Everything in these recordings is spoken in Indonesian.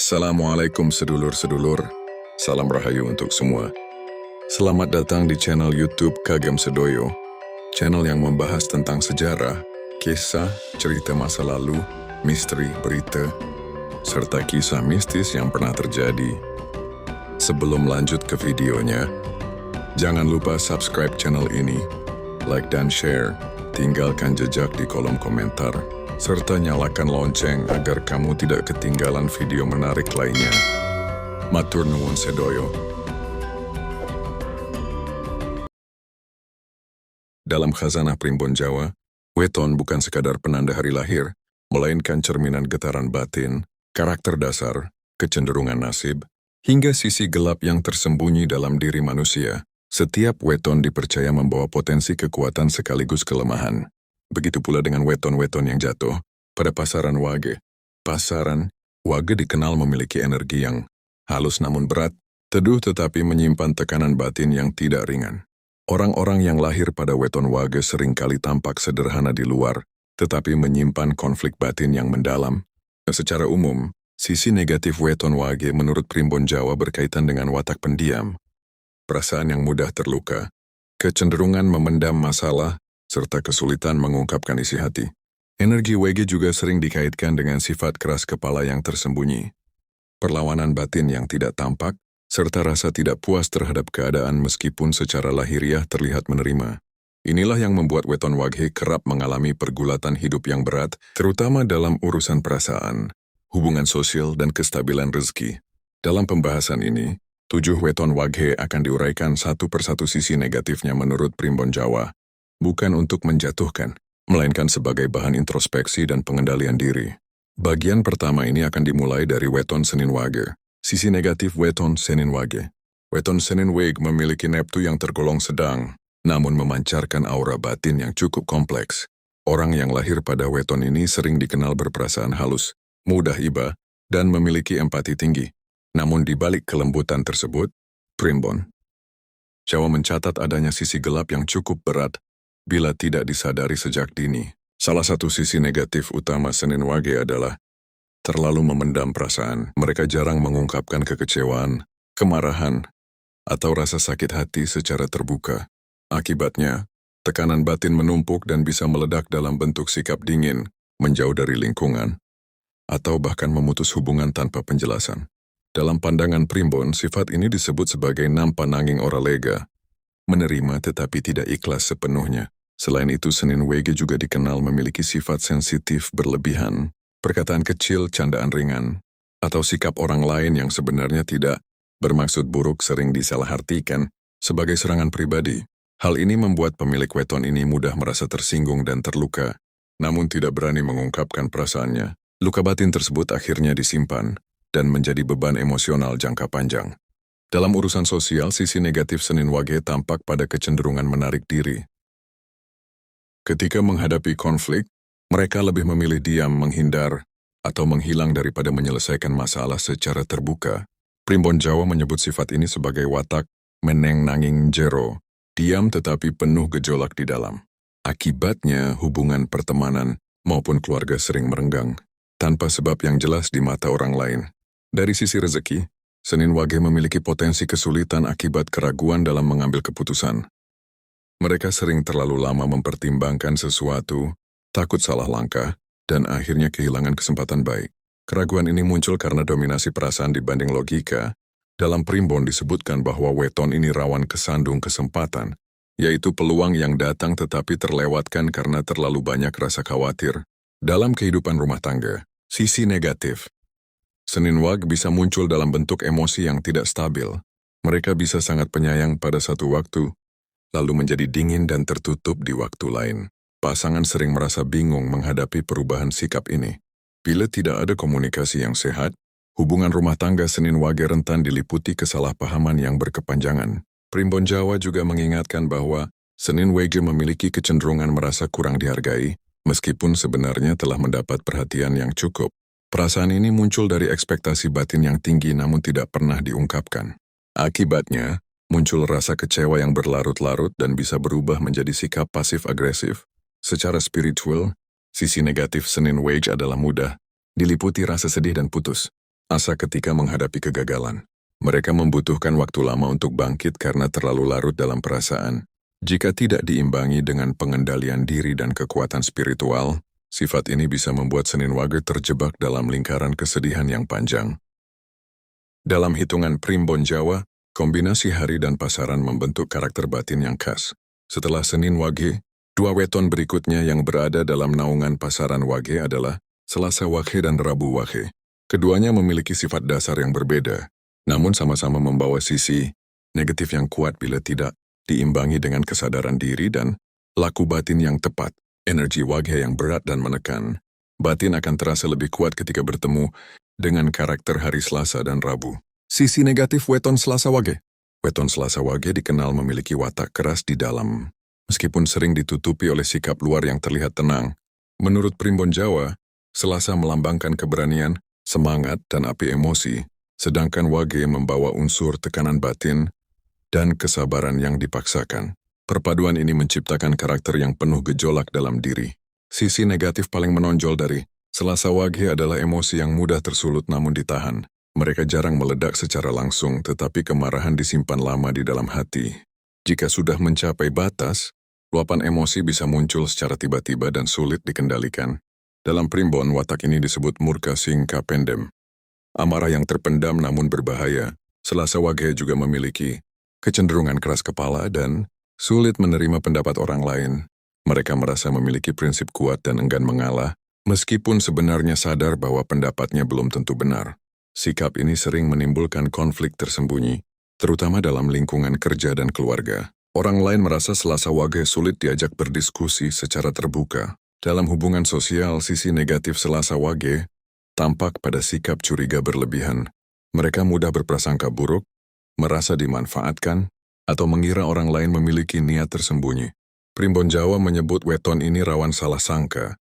Assalamualaikum sedulur-sedulur, salam rahayu untuk semua. Selamat datang di channel YouTube Kagem Sedoyo, channel yang membahas tentang sejarah, kisah, cerita masa lalu, misteri, berita, serta kisah mistis yang pernah terjadi. Sebelum lanjut ke videonya, jangan lupa subscribe channel ini, like dan share, tinggalkan jejak di kolom komentar, serta nyalakan lonceng agar kamu tidak ketinggalan video menarik lainnya. Matur nuwun sedoyo. Dalam khazanah primbon Jawa, weton bukan sekadar penanda hari lahir, melainkan cerminan getaran batin, karakter dasar, kecenderungan nasib, hingga sisi gelap yang tersembunyi dalam diri manusia. Setiap weton dipercaya membawa potensi kekuatan sekaligus kelemahan. Begitu pula dengan weton-weton yang jatuh pada pasaran Wage. Pasaran Wage dikenal memiliki energi yang halus namun berat, teduh tetapi menyimpan tekanan batin yang tidak ringan. Orang-orang yang lahir pada weton Wage seringkali tampak sederhana di luar, tetapi menyimpan konflik batin yang mendalam. Secara umum, sisi negatif weton Wage menurut primbon Jawa berkaitan dengan watak pendiam, perasaan yang mudah terluka, kecenderungan memendam masalah, serta kesulitan mengungkapkan isi hati. Energi Wage juga sering dikaitkan dengan sifat keras kepala yang tersembunyi, perlawanan batin yang tidak tampak, serta rasa tidak puas terhadap keadaan meskipun secara lahiriah terlihat menerima. Inilah yang membuat weton Wage kerap mengalami pergulatan hidup yang berat, terutama dalam urusan perasaan, hubungan sosial, dan kestabilan rezeki. Dalam pembahasan ini, 7 weton Wage akan diuraikan satu persatu sisi negatifnya menurut primbon Jawa. Bukan untuk menjatuhkan, melainkan sebagai bahan introspeksi dan pengendalian diri. Bagian pertama ini akan dimulai dari weton Senin Wage. Sisi negatif weton Senin Wage. Weton Senin Wage memiliki neptu yang tergolong sedang, namun memancarkan aura batin yang cukup kompleks. Orang yang lahir pada weton ini sering dikenal berperasaan halus, mudah iba, dan memiliki empati tinggi. Namun di balik kelembutan tersebut, primbon Jawa mencatat adanya sisi gelap yang cukup berat bila tidak disadari sejak dini. Salah satu sisi negatif utama Senin Wage adalah terlalu memendam perasaan. Mereka jarang mengungkapkan kekecewaan, kemarahan, atau rasa sakit hati secara terbuka. Akibatnya, tekanan batin menumpuk dan bisa meledak dalam bentuk sikap dingin, menjauh dari lingkungan, atau bahkan memutus hubungan tanpa penjelasan. Dalam pandangan primbon, sifat ini disebut sebagai nampa nanging ora lega, menerima tetapi tidak ikhlas sepenuhnya. Selain itu, Senin Wage juga dikenal memiliki sifat sensitif berlebihan, perkataan kecil, candaan ringan, atau sikap orang lain yang sebenarnya tidak bermaksud buruk sering disalahartikan sebagai serangan pribadi. Hal ini membuat pemilik weton ini mudah merasa tersinggung dan terluka, namun tidak berani mengungkapkan perasaannya. Luka batin tersebut akhirnya disimpan dan menjadi beban emosional jangka panjang. Dalam urusan sosial, sisi negatif Senin Wage tampak pada kecenderungan menarik diri. Ketika menghadapi konflik, mereka lebih memilih diam, menghindar, atau menghilang daripada menyelesaikan masalah secara terbuka. Primbon Jawa menyebut sifat ini sebagai watak meneng nanging jero, diam tetapi penuh gejolak di dalam. Akibatnya, hubungan pertemanan maupun keluarga sering merenggang, tanpa sebab yang jelas di mata orang lain. Dari sisi rezeki, Senin Wage memiliki potensi kesulitan akibat keraguan dalam mengambil keputusan. Mereka sering terlalu lama mempertimbangkan sesuatu, takut salah langkah, dan akhirnya kehilangan kesempatan baik. Keraguan ini muncul karena dominasi perasaan dibanding logika. Dalam primbon disebutkan bahwa weton ini rawan kesandung kesempatan, yaitu peluang yang datang tetapi terlewatkan karena terlalu banyak rasa khawatir. Dalam kehidupan rumah tangga, sisi negatif Senin Wage bisa muncul dalam bentuk emosi yang tidak stabil. Mereka bisa sangat penyayang pada satu waktu, lalu menjadi dingin dan tertutup di waktu lain. Pasangan sering merasa bingung menghadapi perubahan sikap ini. Bila tidak ada komunikasi yang sehat, hubungan rumah tangga Senin Wage rentan diliputi kesalahpahaman yang berkepanjangan. Primbon Jawa juga mengingatkan bahwa Senin Wage memiliki kecenderungan merasa kurang dihargai, meskipun sebenarnya telah mendapat perhatian yang cukup. Perasaan ini muncul dari ekspektasi batin yang tinggi namun tidak pernah diungkapkan. Akibatnya, muncul rasa kecewa yang berlarut-larut dan bisa berubah menjadi sikap pasif-agresif. Secara spiritual, sisi negatif Senin Wage adalah mudah, diliputi rasa sedih dan putus asa ketika menghadapi kegagalan. Mereka membutuhkan waktu lama untuk bangkit karena terlalu larut dalam perasaan. Jika tidak diimbangi dengan pengendalian diri dan kekuatan spiritual, sifat ini bisa membuat Senin Wage terjebak dalam lingkaran kesedihan yang panjang. Dalam hitungan primbon Jawa, kombinasi hari dan pasaran membentuk karakter batin yang khas. Setelah Senin Wage, dua weton berikutnya yang berada dalam naungan pasaran Wage adalah Selasa Wage dan Rabu Wage. Keduanya memiliki sifat dasar yang berbeda, namun sama-sama membawa sisi negatif yang kuat bila tidak diimbangi dengan kesadaran diri dan laku batin yang tepat. Energi Wage yang berat dan menekan. Batin akan terasa lebih kuat ketika bertemu dengan karakter hari Selasa dan Rabu. Sisi negatif weton Selasa Wage. Weton Selasa Wage dikenal memiliki watak keras di dalam, meskipun sering ditutupi oleh sikap luar yang terlihat tenang. Menurut primbon Jawa, Selasa melambangkan keberanian, semangat, dan api emosi, sedangkan Wage membawa unsur tekanan batin dan kesabaran yang dipaksakan. Perpaduan ini menciptakan karakter yang penuh gejolak dalam diri. Sisi negatif paling menonjol dari Selasa Wage adalah emosi yang mudah tersulut namun ditahan. Mereka jarang meledak secara langsung, tetapi kemarahan disimpan lama di dalam hati. Jika sudah mencapai batas, luapan emosi bisa muncul secara tiba-tiba dan sulit dikendalikan. Dalam primbon, watak ini disebut murka singka pendem. Amarah yang terpendam namun berbahaya. Selasa Wage juga memiliki kecenderungan keras kepala dan sulit menerima pendapat orang lain. Mereka merasa memiliki prinsip kuat dan enggan mengalah, meskipun sebenarnya sadar bahwa pendapatnya belum tentu benar. Sikap ini sering menimbulkan konflik tersembunyi, terutama dalam lingkungan kerja dan keluarga. Orang lain merasa Selasa Wage sulit diajak berdiskusi secara terbuka. Dalam hubungan sosial, sisi negatif Selasa Wage tampak pada sikap curiga berlebihan. Mereka mudah berprasangka buruk, merasa dimanfaatkan, atau mengira orang lain memiliki niat tersembunyi. Primbon Jawa menyebut weton ini rawan salah sangka,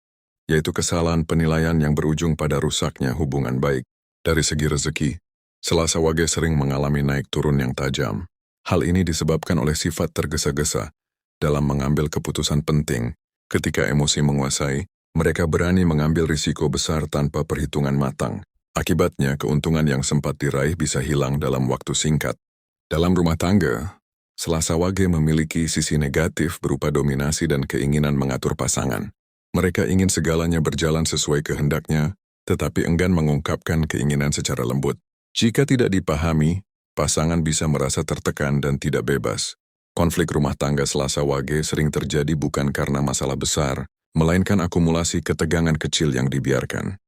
yaitu kesalahan penilaian yang berujung pada rusaknya hubungan baik. Dari segi rezeki, Selasa Wage sering mengalami naik turun yang tajam. Hal ini disebabkan oleh sifat tergesa-gesa dalam mengambil keputusan penting. Ketika emosi menguasai, mereka berani mengambil risiko besar tanpa perhitungan matang. Akibatnya, keuntungan yang sempat diraih bisa hilang dalam waktu singkat. Dalam rumah tangga, Selasa Wage memiliki sisi negatif berupa dominasi dan keinginan mengatur pasangan. Mereka ingin segalanya berjalan sesuai kehendaknya, tetapi enggan mengungkapkan keinginan secara lembut. Jika tidak dipahami, pasangan bisa merasa tertekan dan tidak bebas. Konflik rumah tangga Selasa Wage sering terjadi bukan karena masalah besar, melainkan akumulasi ketegangan kecil yang dibiarkan.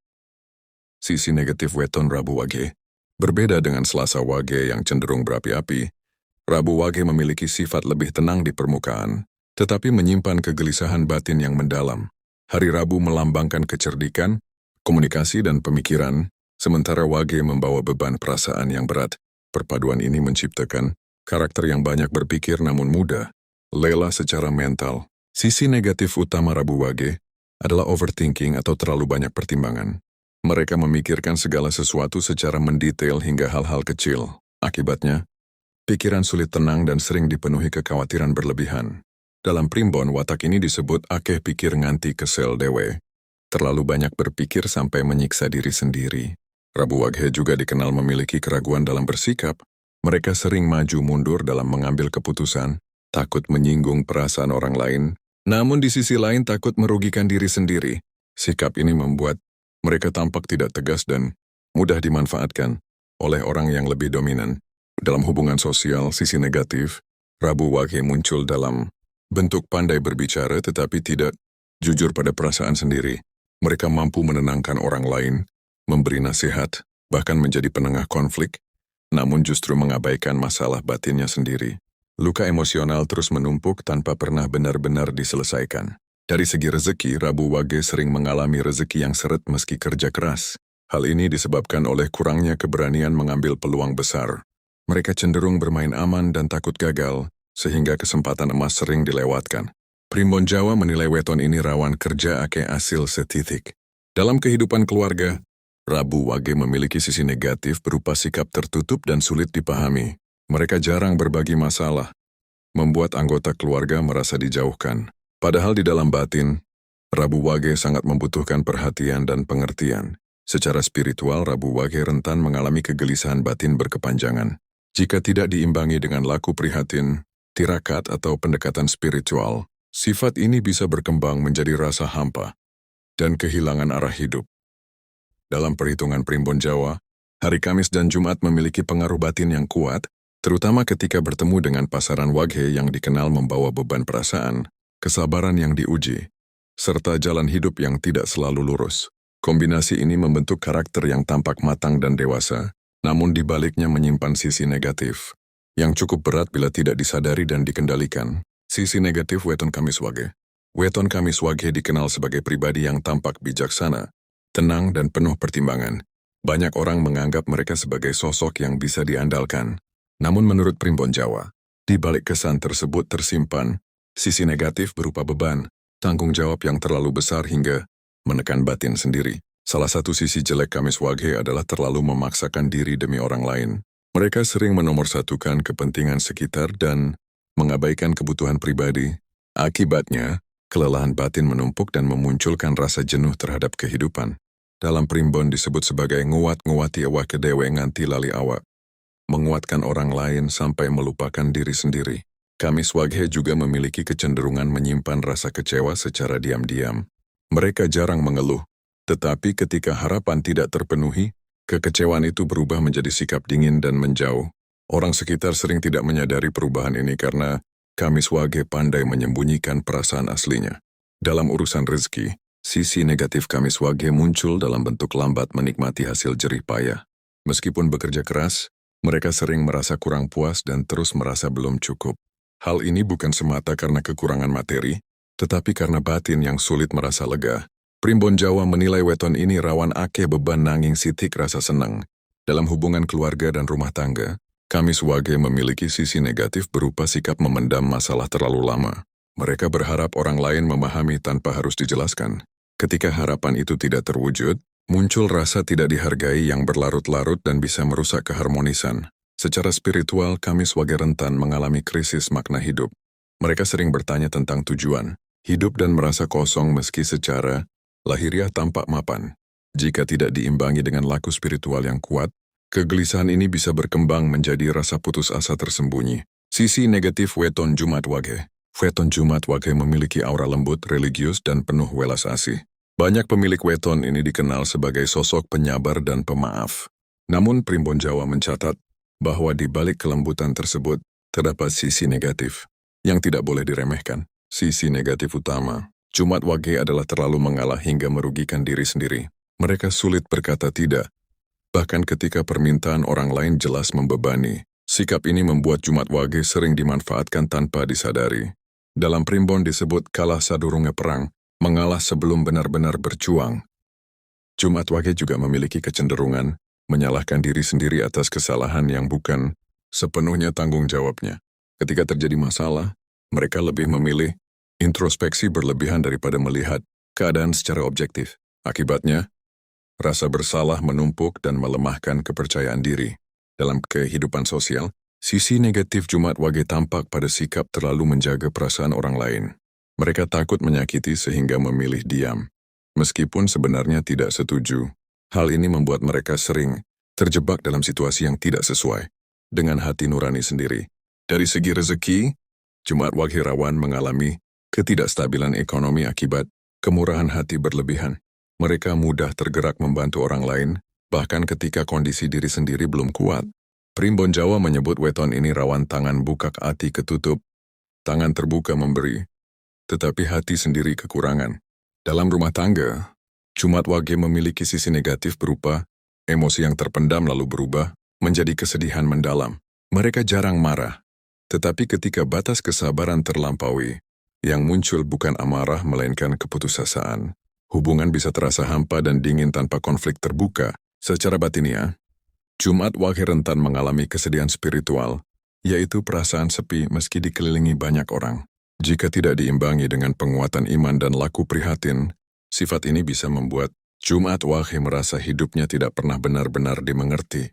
Sisi negatif weton Rabu Wage. Berbeda dengan Selasa Wage yang cenderung berapi-api, Rabu Wage memiliki sifat lebih tenang di permukaan, tetapi menyimpan kegelisahan batin yang mendalam. Hari Rabu melambangkan kecerdikan, komunikasi dan pemikiran, sementara Wage membawa beban perasaan yang berat. Perpaduan ini menciptakan karakter yang banyak berpikir namun mudah lelah secara mental. Sisi negatif utama Rabu Wage adalah overthinking atau terlalu banyak pertimbangan. Mereka memikirkan segala sesuatu secara mendetail hingga hal-hal kecil. Akibatnya, pikiran sulit tenang dan sering dipenuhi kekhawatiran berlebihan. Dalam primbon, watak ini disebut akeh pikir nganti kesel dewe. Terlalu banyak berpikir sampai menyiksa diri sendiri. Rabu Wage juga dikenal memiliki keraguan dalam bersikap. Mereka sering maju mundur dalam mengambil keputusan, takut menyinggung perasaan orang lain, namun di sisi lain takut merugikan diri sendiri. Sikap ini membuat mereka tampak tidak tegas dan mudah dimanfaatkan oleh orang yang lebih dominan. Dalam hubungan sosial, sisi negatif, Rabu Wage muncul dalam bentuk pandai berbicara tetapi tidak jujur pada perasaan sendiri. Mereka mampu menenangkan orang lain, memberi nasihat, bahkan menjadi penengah konflik, namun justru mengabaikan masalah batinnya sendiri. Luka emosional terus menumpuk tanpa pernah benar-benar diselesaikan. Dari segi rezeki, Rabu Wage sering mengalami rezeki yang seret meski kerja keras. Hal ini disebabkan oleh kurangnya keberanian mengambil peluang besar. Mereka cenderung bermain aman dan takut gagal, sehingga kesempatan emas sering dilewatkan. Primbon Jawa menilai weton ini rawan kerja ake hasil setitik. Dalam kehidupan keluarga, Rabu Wage memiliki sisi negatif berupa sikap tertutup dan sulit dipahami. Mereka jarang berbagi masalah, membuat anggota keluarga merasa dijauhkan. Padahal di dalam batin, Rabu Wage sangat membutuhkan perhatian dan pengertian. Secara spiritual, Rabu Wage rentan mengalami kegelisahan batin berkepanjangan. Jika tidak diimbangi dengan laku prihatin, tirakat atau pendekatan spiritual, sifat ini bisa berkembang menjadi rasa hampa dan kehilangan arah hidup. Dalam perhitungan Primbon Jawa, hari Kamis dan Jumat memiliki pengaruh batin yang kuat, terutama ketika bertemu dengan pasaran Wage yang dikenal membawa beban perasaan, kesabaran yang diuji, serta jalan hidup yang tidak selalu lurus. Kombinasi ini membentuk karakter yang tampak matang dan dewasa, namun di baliknya menyimpan sisi negatif, yang cukup berat bila tidak disadari dan dikendalikan. Sisi negatif Weton Kamis Wage. Weton Kamis Wage dikenal sebagai pribadi yang tampak bijaksana, tenang dan penuh pertimbangan. Banyak orang menganggap mereka sebagai sosok yang bisa diandalkan. Namun menurut Primbon Jawa, di balik kesan tersebut tersimpan sisi negatif berupa beban, tanggung jawab yang terlalu besar hingga menekan batin sendiri. Salah satu sisi jelek Kamis Wage adalah terlalu memaksakan diri demi orang lain. Mereka sering menomorsatukan kepentingan sekitar dan mengabaikan kebutuhan pribadi. Akibatnya, kelelahan batin menumpuk dan memunculkan rasa jenuh terhadap kehidupan. Dalam Primbon disebut sebagai nguat-nguati awak kedewe nganti lali awak. Menguatkan orang lain sampai melupakan diri sendiri. Kamis Wage juga memiliki kecenderungan menyimpan rasa kecewa secara diam-diam. Mereka jarang mengeluh, tetapi ketika harapan tidak terpenuhi, kekecewaan itu berubah menjadi sikap dingin dan menjauh. Orang sekitar sering tidak menyadari perubahan ini karena Kamis Wage pandai menyembunyikan perasaan aslinya. Dalam urusan rezeki, sisi negatif Kamis Wage muncul dalam bentuk lambat menikmati hasil jerih payah. Meskipun bekerja keras, mereka sering merasa kurang puas dan terus merasa belum cukup. Hal ini bukan semata karena kekurangan materi, tetapi karena batin yang sulit merasa lega. Primbon Jawa menilai weton ini rawan ake beban nanging sitik rasa senang. Dalam hubungan keluarga dan rumah tangga, Kamis Wage memiliki sisi negatif berupa sikap memendam masalah terlalu lama. Mereka berharap orang lain memahami tanpa harus dijelaskan. Ketika harapan itu tidak terwujud, muncul rasa tidak dihargai yang berlarut-larut dan bisa merusak keharmonisan. Secara spiritual, Kamis Wage rentan mengalami krisis makna hidup. Mereka sering bertanya tentang tujuan hidup dan merasa kosong meski secara lahiriah tampak mapan. Jika tidak diimbangi dengan laku spiritual yang kuat, kegelisahan ini bisa berkembang menjadi rasa putus asa tersembunyi. Sisi negatif Weton Jumat Wage. Weton Jumat Wage memiliki aura lembut, religius, dan penuh welas asih. Banyak pemilik weton ini dikenal sebagai sosok penyabar dan pemaaf. Namun Primbon Jawa mencatat bahwa di balik kelembutan tersebut terdapat sisi negatif yang tidak boleh diremehkan. Sisi negatif utama Jumat Wage adalah terlalu mengalah hingga merugikan diri sendiri. Mereka sulit berkata tidak, bahkan ketika permintaan orang lain jelas membebani. Sikap ini membuat Jumat Wage sering dimanfaatkan tanpa disadari. Dalam Primbon disebut kalah sadurunge perang, mengalah sebelum benar-benar berjuang. Jumat Wage juga memiliki kecenderungan menyalahkan diri sendiri atas kesalahan yang bukan sepenuhnya tanggung jawabnya. Ketika terjadi masalah, mereka lebih memilih introspeksi berlebihan daripada melihat keadaan secara objektif. Akibatnya, rasa bersalah menumpuk dan melemahkan kepercayaan diri. Dalam kehidupan sosial, sisi negatif Jumat Wage tampak pada sikap terlalu menjaga perasaan orang lain. Mereka takut menyakiti sehingga memilih diam. Meskipun sebenarnya tidak setuju, hal ini membuat mereka sering terjebak dalam situasi yang tidak sesuai dengan hati nurani sendiri. Dari segi rezeki, Jumat Wage rawan mengalami ketidakstabilan ekonomi akibat kemurahan hati berlebihan. Mereka mudah tergerak membantu orang lain, bahkan ketika kondisi diri sendiri belum kuat. Primbon Jawa menyebut weton ini rawan tangan bukak hati ketutup, tangan terbuka memberi, tetapi hati sendiri kekurangan. Dalam rumah tangga, Jumat Wage memiliki sisi negatif berupa emosi yang terpendam lalu berubah menjadi kesedihan mendalam. Mereka jarang marah, tetapi ketika batas kesabaran terlampaui, yang muncul bukan amarah melainkan keputusasaan. Hubungan bisa terasa hampa dan dingin tanpa konflik terbuka. Secara batiniah, Jumat Wage rentan mengalami kesedihan spiritual, yaitu perasaan sepi meski dikelilingi banyak orang. Jika tidak diimbangi dengan penguatan iman dan laku prihatin, sifat ini bisa membuat Jumat Wage merasa hidupnya tidak pernah benar-benar dimengerti.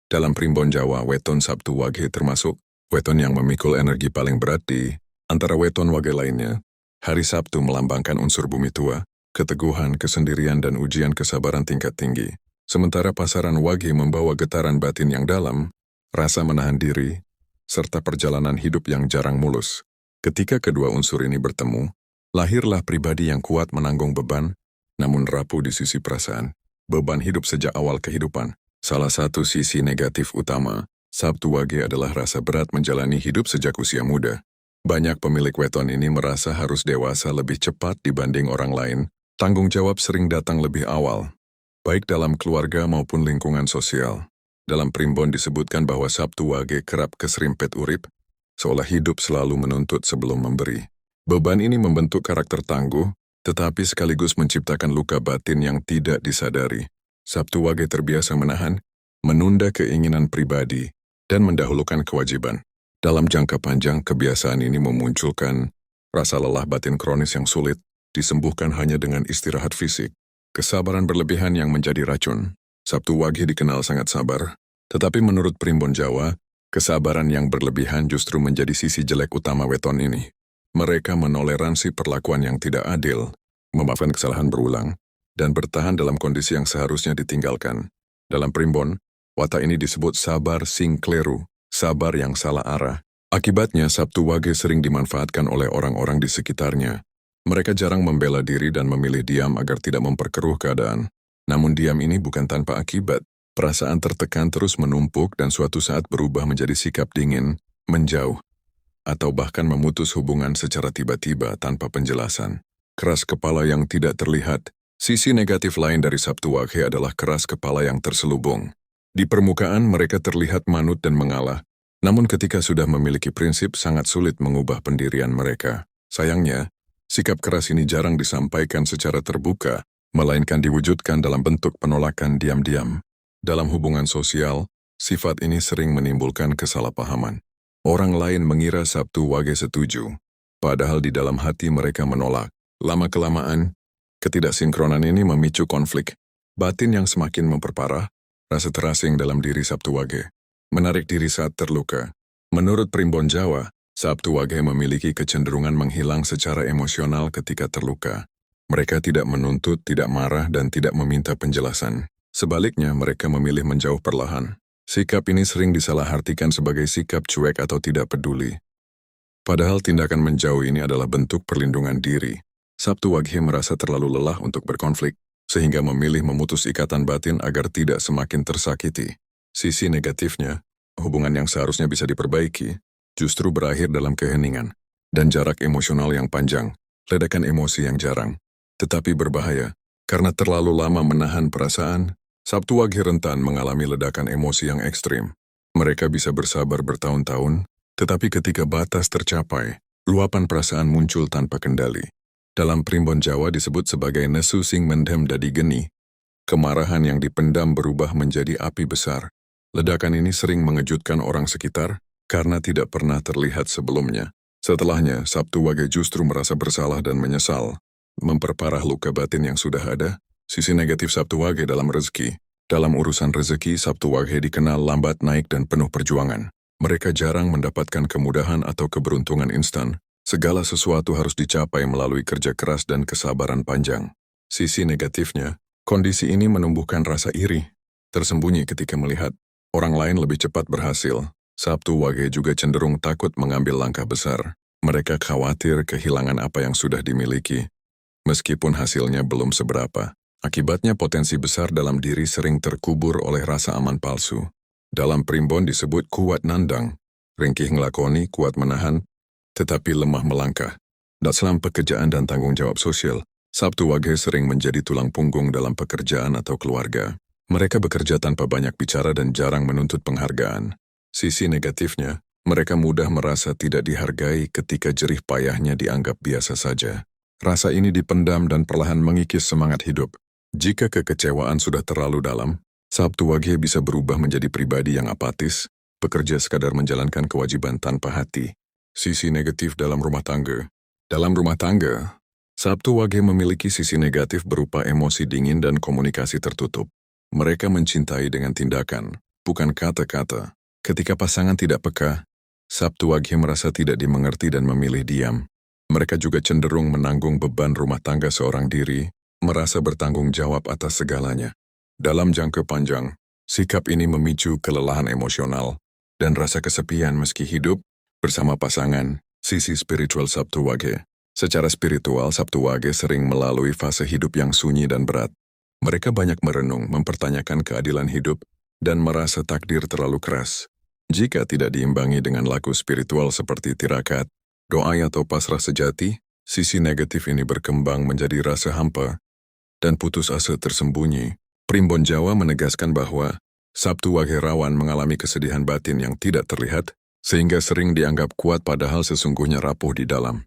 Dalam Primbon Jawa, weton Sabtu Wage termasuk weton yang memikul energi paling berat di antara weton Wage lainnya. Hari Sabtu melambangkan unsur bumi tua, keteguhan, kesendirian, dan ujian kesabaran tingkat tinggi. Sementara pasaran Wage membawa getaran batin yang dalam, rasa menahan diri, serta perjalanan hidup yang jarang mulus. Ketika kedua unsur ini bertemu, lahirlah pribadi yang kuat menanggung beban, namun rapuh di sisi perasaan. Beban hidup sejak awal kehidupan. Salah satu sisi negatif utama Sabtu Wage adalah rasa berat menjalani hidup sejak usia muda. Banyak pemilik weton ini merasa harus dewasa lebih cepat dibanding orang lain. Tanggung jawab sering datang lebih awal, baik dalam keluarga maupun lingkungan sosial. Dalam primbon disebutkan bahwa Sabtu Wage kerap keserimpet urip, seolah hidup selalu menuntut sebelum memberi. Beban ini membentuk karakter tangguh, tetapi sekaligus menciptakan luka batin yang tidak disadari. Sabtu Wage terbiasa menahan, menunda keinginan pribadi, dan mendahulukan kewajiban. Dalam jangka panjang, kebiasaan ini memunculkan rasa lelah batin kronis yang sulit disembuhkan hanya dengan istirahat fisik. Kesabaran berlebihan yang menjadi racun. Sabtu Wage dikenal sangat sabar, tetapi menurut primbon Jawa, kesabaran yang berlebihan justru menjadi sisi jelek utama weton ini. Mereka menoleransi perlakuan yang tidak adil, memaafkan kesalahan berulang, dan bertahan dalam kondisi yang seharusnya ditinggalkan. Dalam primbon, watak ini disebut sabar sing kleru, sabar yang salah arah. Akibatnya, Sabtu Wage sering dimanfaatkan oleh orang-orang di sekitarnya. Mereka jarang membela diri dan memilih diam agar tidak memperkeruh keadaan. Namun diam ini bukan tanpa akibat. Perasaan tertekan terus menumpuk dan suatu saat berubah menjadi sikap dingin, menjauh, atau bahkan memutus hubungan secara tiba-tiba tanpa penjelasan. Keras kepala yang tidak terlihat. Sisi negatif lain dari Sabtu Wage adalah keras kepala yang terselubung. Di permukaan mereka terlihat manut dan mengalah, namun ketika sudah memiliki prinsip sangat sulit mengubah pendirian mereka. Sayangnya, sikap keras ini jarang disampaikan secara terbuka, melainkan diwujudkan dalam bentuk penolakan diam-diam. Dalam hubungan sosial, sifat ini sering menimbulkan kesalahpahaman. Orang lain mengira Sabtu Wage setuju, padahal di dalam hati mereka menolak. Lama-kelamaan, ketidaksinkronan ini memicu konflik. Batin yang semakin memperparah, rasa terasing dalam diri Sabtu Wage. Menarik diri saat terluka. Menurut primbon Jawa, Sabtu Wage memiliki kecenderungan menghilang secara emosional ketika terluka. Mereka tidak menuntut, tidak marah, dan tidak meminta penjelasan. Sebaliknya, mereka memilih menjauh perlahan. Sikap ini sering disalahartikan sebagai sikap cuek atau tidak peduli. Padahal tindakan menjauh ini adalah bentuk perlindungan diri. Sabtu Wage merasa terlalu lelah untuk berkonflik, sehingga memilih memutus ikatan batin agar tidak semakin tersakiti. Sisi negatifnya, hubungan yang seharusnya bisa diperbaiki, justru berakhir dalam keheningan, dan jarak emosional yang panjang, ledakan emosi yang jarang, tetapi berbahaya. Karena terlalu lama menahan perasaan, Sabtu Wage rentan mengalami ledakan emosi yang ekstrim. Mereka bisa bersabar bertahun-tahun, tetapi ketika batas tercapai, luapan perasaan muncul tanpa kendali. Dalam primbon Jawa disebut sebagai nesu sing mendem dadi geni. Kemarahan yang dipendam berubah menjadi api besar. Ledakan ini sering mengejutkan orang sekitar karena tidak pernah terlihat sebelumnya. Setelahnya, Sabtu Wage justru merasa bersalah dan menyesal, memperparah luka batin yang sudah ada. Sisi negatif Sabtu Wage dalam rezeki. Dalam urusan rezeki, Sabtu Wage dikenal lambat naik dan penuh perjuangan. Mereka jarang mendapatkan kemudahan atau keberuntungan instan. Segala sesuatu harus dicapai melalui kerja keras dan kesabaran panjang. Sisi negatifnya, kondisi ini menumbuhkan rasa iri, tersembunyi ketika melihat orang lain lebih cepat berhasil. Sabtu Wage juga cenderung takut mengambil langkah besar. Mereka khawatir kehilangan apa yang sudah dimiliki, meskipun hasilnya belum seberapa. Akibatnya potensi besar dalam diri sering terkubur oleh rasa aman palsu. Dalam primbon disebut kuat nandang, ringkih ngelakoni, kuat menahan, tetapi lemah melangkah. Dalam pekerjaan dan tanggung jawab sosial, Sabtu Wage sering menjadi tulang punggung dalam pekerjaan atau keluarga. Mereka bekerja tanpa banyak bicara dan jarang menuntut penghargaan. Sisi negatifnya, mereka mudah merasa tidak dihargai ketika jerih payahnya dianggap biasa saja. Rasa ini dipendam dan perlahan mengikis semangat hidup. Jika kekecewaan sudah terlalu dalam, Sabtu Wage bisa berubah menjadi pribadi yang apatis, bekerja sekadar menjalankan kewajiban tanpa hati. Sisi negatif dalam rumah tangga. Dalam rumah tangga, Sabtu Wage memiliki sisi negatif berupa emosi dingin dan komunikasi tertutup. Mereka mencintai dengan tindakan, bukan kata-kata. Ketika pasangan tidak peka, Sabtu Wage merasa tidak dimengerti dan memilih diam. Mereka juga cenderung menanggung beban rumah tangga seorang diri, merasa bertanggung jawab atas segalanya. Dalam jangka panjang, sikap ini memicu kelelahan emosional dan rasa kesepian meski hidup bersama pasangan. Sisi spiritual Sabtu Wage. Secara spiritual, Sabtu Wage sering melalui fase hidup yang sunyi dan berat. Mereka banyak merenung, mempertanyakan keadilan hidup, dan merasa takdir terlalu keras. Jika tidak diimbangi dengan laku spiritual seperti tirakat, doa atau pasrah sejati, sisi negatif ini berkembang menjadi rasa hampa dan putus asa tersembunyi. Primbon Jawa menegaskan bahwa Sabtu Wage rawan mengalami kesedihan batin yang tidak terlihat, sehingga sering dianggap kuat padahal sesungguhnya rapuh di dalam.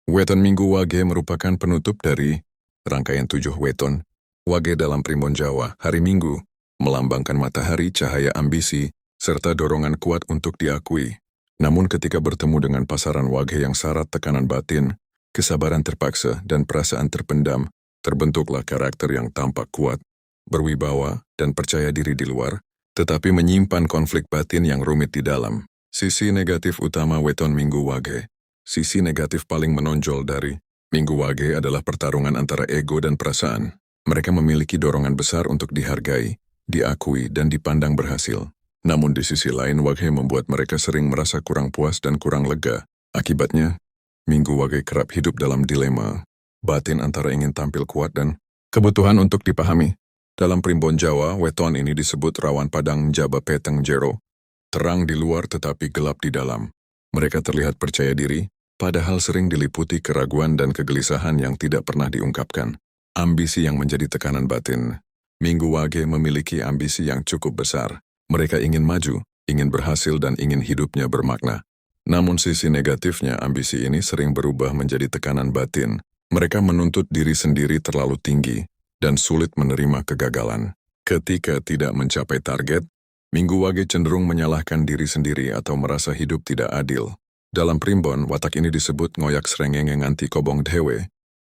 Weton Minggu Wage merupakan penutup dari rangkaian 7 weton Wage dalam Primbon Jawa. Hari Minggu melambangkan matahari, cahaya ambisi, serta dorongan kuat untuk diakui. Namun ketika bertemu dengan pasaran Wage yang syarat tekanan batin, kesabaran terpaksa, dan perasaan terpendam, terbentuklah karakter yang tampak kuat, berwibawa, dan percaya diri di luar, tetapi menyimpan konflik batin yang rumit di dalam. Sisi negatif utama weton Minggu Wage. Sisi negatif paling menonjol dari Minggu Wage adalah pertarungan antara ego dan perasaan. Mereka memiliki dorongan besar untuk dihargai, diakui, dan dipandang berhasil. Namun di sisi lain, Wage membuat mereka sering merasa kurang puas dan kurang lega. Akibatnya, Minggu Wage kerap hidup dalam dilema batin antara ingin tampil kuat dan kebutuhan untuk dipahami. Dalam Primbon Jawa, weton ini disebut rawan padang jaba peteng jero. Terang di luar tetapi gelap di dalam. Mereka terlihat percaya diri, padahal sering diliputi keraguan dan kegelisahan yang tidak pernah diungkapkan. Ambisi yang menjadi tekanan batin. Minggu Wage memiliki ambisi yang cukup besar. Mereka ingin maju, ingin berhasil, dan ingin hidupnya bermakna. Namun sisi negatifnya, ambisi ini sering berubah menjadi tekanan batin. Mereka menuntut diri sendiri terlalu tinggi dan sulit menerima kegagalan. Ketika tidak mencapai target, Minggu Wage cenderung menyalahkan diri sendiri atau merasa hidup tidak adil. Dalam Primbon, watak ini disebut ngoyak srengenge nganti kobong dewe,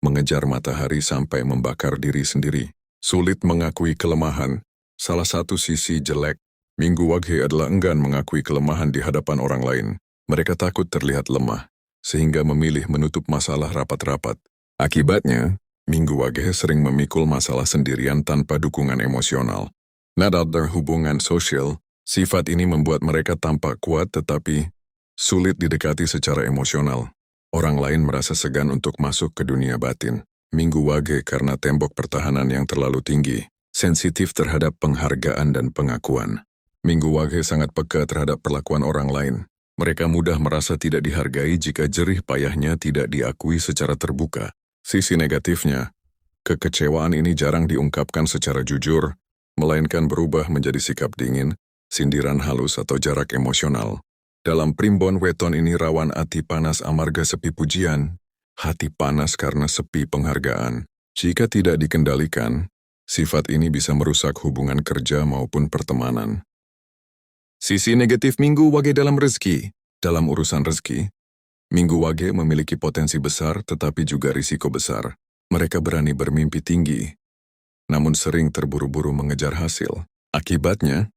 mengejar matahari sampai membakar diri sendiri. Sulit mengakui kelemahan. Salah satu sisi jelek Minggu Wage adalah enggan mengakui kelemahan di hadapan orang lain. Mereka takut terlihat lemah, sehingga memilih menutup masalah rapat-rapat. Akibatnya, Minggu Wage sering memikul masalah sendirian tanpa dukungan emosional. Dalam hubungan sosial, sifat ini membuat mereka tampak kuat tetapi sulit didekati secara emosional. Orang lain merasa segan untuk masuk ke dunia batin. Minggu Wage karena tembok pertahanan yang terlalu tinggi, sensitif terhadap penghargaan dan pengakuan. Minggu Wage sangat peka terhadap perlakuan orang lain. Mereka mudah merasa tidak dihargai jika jerih payahnya tidak diakui secara terbuka. Sisi negatifnya, kekecewaan ini jarang diungkapkan secara jujur, melainkan berubah menjadi sikap dingin, sindiran halus atau jarak emosional. Dalam Primbon weton ini rawan hati panas amarga sepi pujian, hati panas karena sepi penghargaan. Jika tidak dikendalikan, sifat ini bisa merusak hubungan kerja maupun pertemanan. Sisi negatif Minggu Wage dalam rezeki. Dalam urusan rezeki, Minggu Wage memiliki potensi besar tetapi juga risiko besar. Mereka berani bermimpi tinggi, namun sering terburu-buru mengejar hasil. Akibatnya,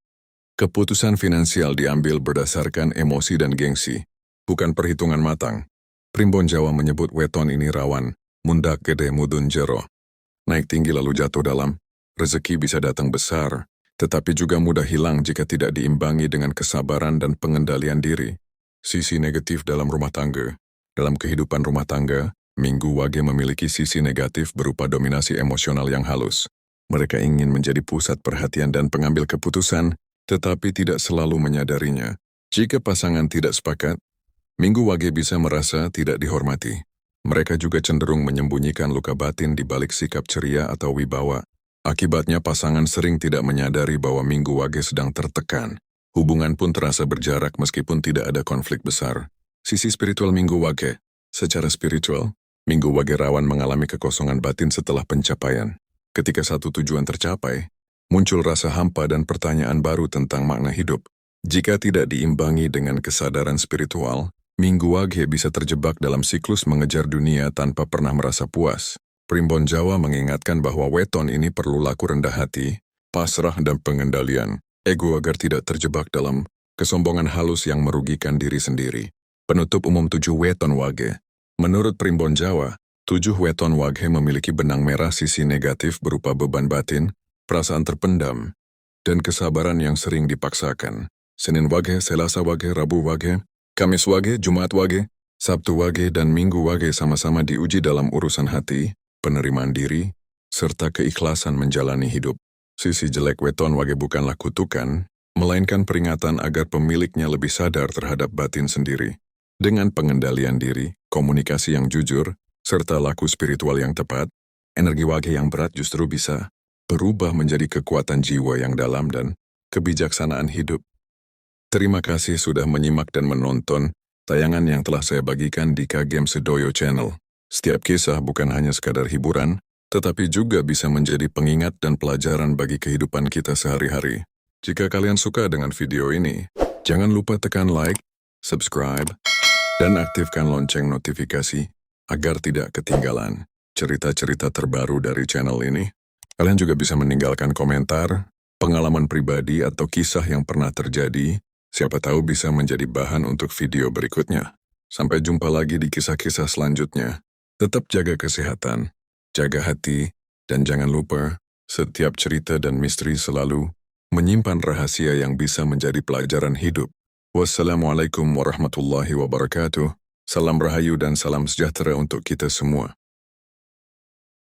keputusan finansial diambil berdasarkan emosi dan gengsi, bukan perhitungan matang. Primbon Jawa menyebut weton ini rawan, mundak gede mudun jero. Naik tinggi lalu jatuh dalam, rezeki bisa datang besar, tetapi juga mudah hilang jika tidak diimbangi dengan kesabaran dan pengendalian diri. Sisi negatif dalam rumah tangga. Dalam kehidupan rumah tangga, Minggu Wage memiliki sisi negatif berupa dominasi emosional yang halus. Mereka ingin menjadi pusat perhatian dan pengambil keputusan, tetapi tidak selalu menyadarinya. Jika pasangan tidak sepakat, Minggu Wage bisa merasa tidak dihormati. Mereka juga cenderung menyembunyikan luka batin di balik sikap ceria atau wibawa. Akibatnya pasangan sering tidak menyadari bahwa Minggu Wage sedang tertekan. Hubungan pun terasa berjarak meskipun tidak ada konflik besar. Sisi spiritual Minggu Wage. Secara spiritual, Minggu Wage rawan mengalami kekosongan batin setelah pencapaian. Ketika satu tujuan tercapai, muncul rasa hampa dan pertanyaan baru tentang makna hidup. Jika tidak diimbangi dengan kesadaran spiritual, Minggu Wage bisa terjebak dalam siklus mengejar dunia tanpa pernah merasa puas. Primbon Jawa mengingatkan bahwa weton ini perlu laku rendah hati, pasrah dan pengendalian ego agar tidak terjebak dalam kesombongan halus yang merugikan diri sendiri. Penutup umum 7 weton Wage. Menurut Primbon Jawa, 7 weton waghe memiliki benang merah sisi negatif berupa beban batin, perasaan terpendam, dan kesabaran yang sering dipaksakan. Senin waghe, Selasa waghe, Rabu waghe, Kamis waghe, Jumat waghe, Sabtu waghe, dan Minggu waghe sama-sama diuji dalam urusan hati, penerimaan diri, serta keikhlasan menjalani hidup. Sisi jelek weton waghe bukanlah kutukan, melainkan peringatan agar pemiliknya lebih sadar terhadap batin sendiri. Dengan pengendalian diri, komunikasi yang jujur, serta laku spiritual yang tepat, energi waghe yang berat justru bisa berubah menjadi kekuatan jiwa yang dalam dan kebijaksanaan hidup. Terima kasih sudah menyimak dan menonton tayangan yang telah saya bagikan di Kagem Sedoyo Channel. Setiap kisah bukan hanya sekadar hiburan, tetapi juga bisa menjadi pengingat dan pelajaran bagi kehidupan kita sehari-hari. Jika kalian suka dengan video ini, jangan lupa tekan like, subscribe, dan aktifkan lonceng notifikasi agar tidak ketinggalan cerita-cerita terbaru dari channel ini. Kalian juga bisa meninggalkan komentar, pengalaman pribadi atau kisah yang pernah terjadi, siapa tahu bisa menjadi bahan untuk video berikutnya. Sampai jumpa lagi di kisah-kisah selanjutnya. Tetap jaga kesehatan, jaga hati, dan jangan lupa, setiap cerita dan misteri selalu menyimpan rahasia yang bisa menjadi pelajaran hidup. Wassalamualaikum warahmatullahi wabarakatuh. Salam rahayu dan salam sejahtera untuk kita semua.